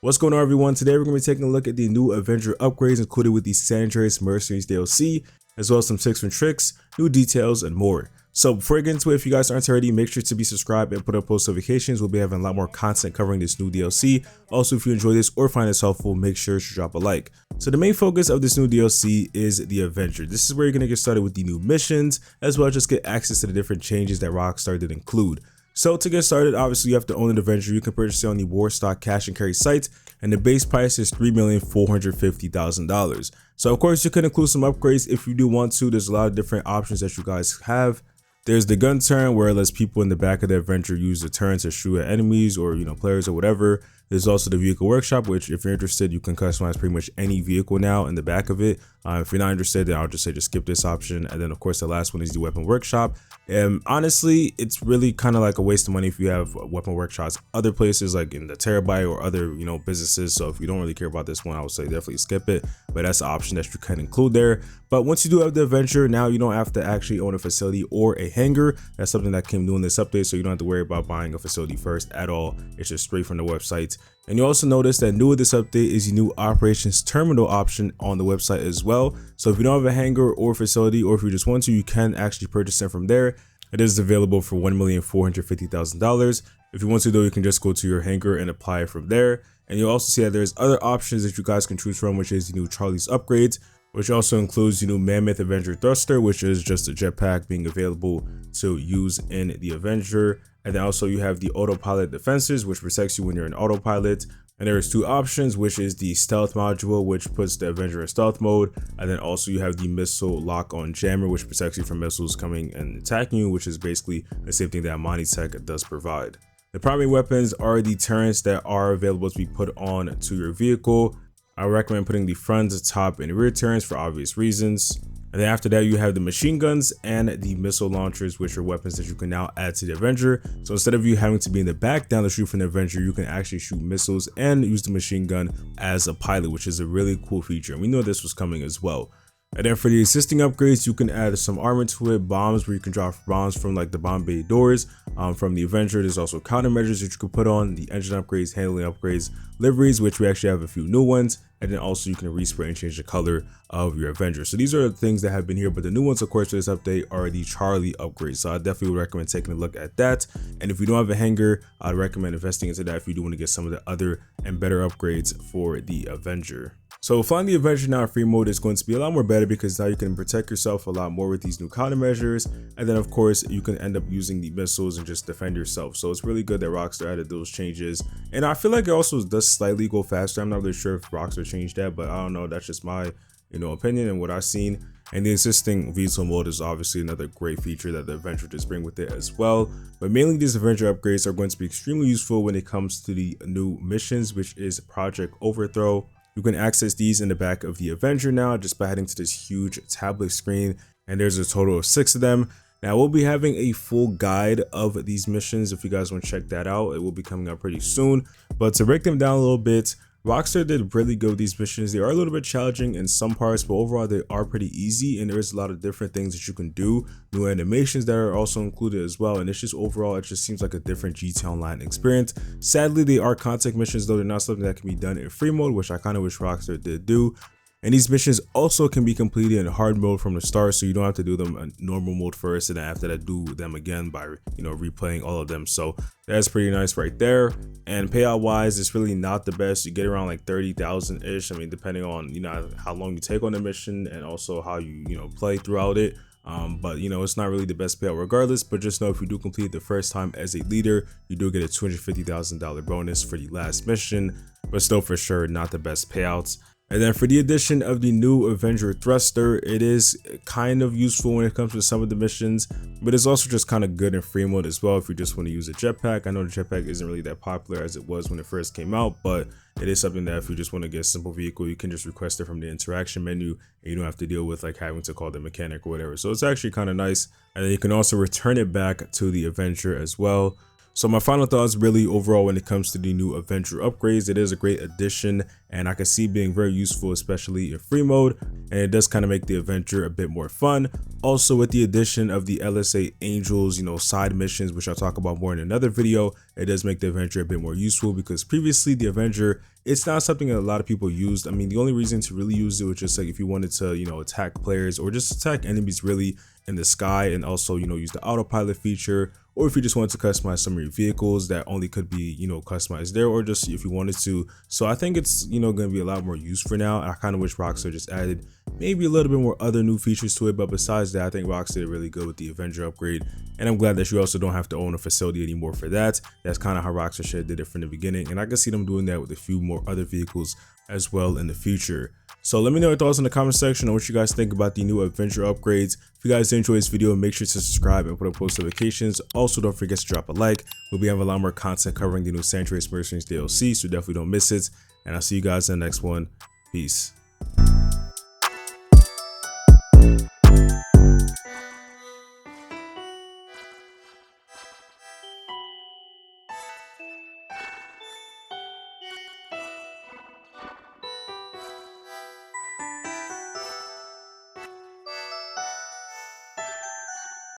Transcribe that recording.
What's going on, everyone? Today we're going to be taking a look at the new Avenger upgrades included with the Andreas Mercenaries DLC, as well as some tips and tricks, new details, and more. So before we get into it, if you guys aren't already, make sure to be subscribed and put up post notifications. We'll be having a lot more content covering this new DLC. Also, if you enjoy this or find this helpful, make sure to drop a like. So the main focus of this new DLC is the Avenger. This is where you're going to get started with the new missions, as well as just get access to the different changes that Rockstar did include. So to get started, obviously you have to own an Avenger. You can purchase it on the War Stock cash and carry site, and the base price is $3,450,000. So of course you can include some upgrades if you do want to. There's a lot of different options that you guys have. There's the gun turn, where it lets people in the back of the Avenger use the turn to shoot at enemies or players or whatever. There's also the vehicle workshop, which if you're interested, you can customize pretty much any vehicle now in the back of it. If you're not interested, then I'll just say just skip this option. And then of course the last one is the weapon workshop. And honestly, it's really kind of like a waste of money if you have weapon workshops other places like in the Terabyte or other businesses. So if you don't really care about this one, I would say definitely skip it. But that's an option that you can include there. But once you do have the Avenger, now you don't have to actually own a facility or a hangar. That's something that came new in this update, so you don't have to worry about buying a facility first at all. It's just straight from the website. And you also notice that new with this update is the new operations terminal option on the website as well. So if you don't have a hangar or facility, or if you just want to, you can actually purchase them from there. It is available for $1,450,000. If you want to though, you can just go to your hangar and apply it from there. And you'll also see that there's other options that you guys can choose from, which is the new Charlie's upgrades, which also includes the new Mammoth Avenger Thruster, which is just a jetpack being available to use in the Avenger. And then also you have the autopilot defenses, which protects you when you're in autopilot. And there's two options, which is the stealth module, which puts the Avenger in stealth mode. And then also you have the missile lock on jammer, which protects you from missiles coming and attacking you, which is basically the same thing that Monty Tech does provide. The primary weapons are the turrets that are available to be put on to your vehicle. I recommend putting the front, top, and rear turrets for obvious reasons. And then after that, you have the machine guns and the missile launchers, which are weapons that you can now add to the Avenger. So instead of you having to be in the back down the shoot from the Avenger, you can actually shoot missiles and use the machine gun as a pilot, which is a really cool feature. And we know this was coming as well. And then for the existing upgrades, you can add some armor to it, bombs where you can drop bombs from like the bomb bay doors from the Avenger. There's also countermeasures that you can put on, the engine upgrades, handling upgrades, liveries, which we actually have a few new ones. And then also you can respray and change the color of your Avenger. So these are the things that have been here, but the new ones, of course, for this update are the Charlie upgrades. So I definitely would recommend taking a look at that. And if you don't have a hangar, I'd recommend investing into that if you do want to get some of the other and better upgrades for the Avenger. So flying the Avenger now in free mode is going to be a lot more better, because now you can protect yourself a lot more with these new countermeasures. And then of course you can end up using the missiles and just defend yourself. So it's really good that Rockstar added those changes. And I feel like it also does slightly go faster. I'm not really sure if Rockstar changed that, but I don't know. That's just my opinion and what I've seen. And the existing VTOL mode is obviously another great feature that the Avenger does bring with it as well. But mainly these Avenger upgrades are going to be extremely useful when it comes to the new missions, which is Project Overthrow. You can access these in the back of the Avenger now just by heading to this huge tablet screen, and there's a total of 6 of them. Now we'll be having a full guide of these missions if you guys want to check that out. It will be coming up pretty soon. But to break them down a little bit, Rockstar did really good with these missions. They are a little bit challenging in some parts, but overall they are pretty easy, and there's a lot of different things that you can do. New animations that are also included as well, and it's just overall it just seems like a different GTA Online experience. Sadly, they are contact missions though. They're not something that can be done in free mode, which I kind of wish Rockstar did do. And these missions also can be completed in hard mode from the start, so you don't have to do them in normal mode first and then after that do them again by replaying all of them. So that's pretty nice right there. And payout wise, it's really not the best. You get around like 30,000 ish. I mean, depending on how long you take on the mission and also how you play throughout it. But it's not really the best payout regardless. But just know if you do complete it the first time as a leader, you do get a $250,000 bonus for the last mission, but still for sure not the best payouts. And then for the addition of the new Avenger Thruster, it is kind of useful when it comes to some of the missions, but it's also just kind of good in free mode as well if you just want to use a jetpack. I know the jetpack isn't really that popular as it was when it first came out, but it is something that if you just want to get a simple vehicle, you can just request it from the interaction menu, and you don't have to deal with like having to call the mechanic or whatever. So it's actually kind of nice. And then you can also return it back to the Avenger as well. So my final thoughts really overall when it comes to the new Avenger upgrades, it is a great addition and I can see being very useful, especially in free mode, and it does kind of make the Avenger a bit more fun. Also with the addition of the LSA Angels, you know, side missions, which I'll talk about more in another video, it does make the Avenger a bit more useful because previously the Avenger, it's not something that a lot of people used. I mean, the only reason to really use it was just like if you wanted to, you know, attack players or just attack enemies really in the sky, and also, you know, use the autopilot feature, or if you just wanted to customize some of your vehicles that only could be, you know, customized there, or just if you wanted to. So I think it's, you know, going to be a lot more use for now. I kind of wish Rockstar just added maybe a little bit more other new features to it, but besides that, I think Rockstar did really good with the Avenger upgrade, and I'm glad that you also don't have to own a facility anymore for that. That's kind of how Rockstar should have did it from the beginning, and I can see them doing that with a few more other vehicles as well in the future. So let me know your thoughts in the comment section on what you guys think about the new Avenger upgrades. If you guys did enjoy this video, make sure to subscribe and put on post notifications. Also, don't forget to drop a like. We'll be having a lot more content covering the new Andreas Mercenaries DLC, so definitely don't miss it. And I'll see you guys in the next one. Peace.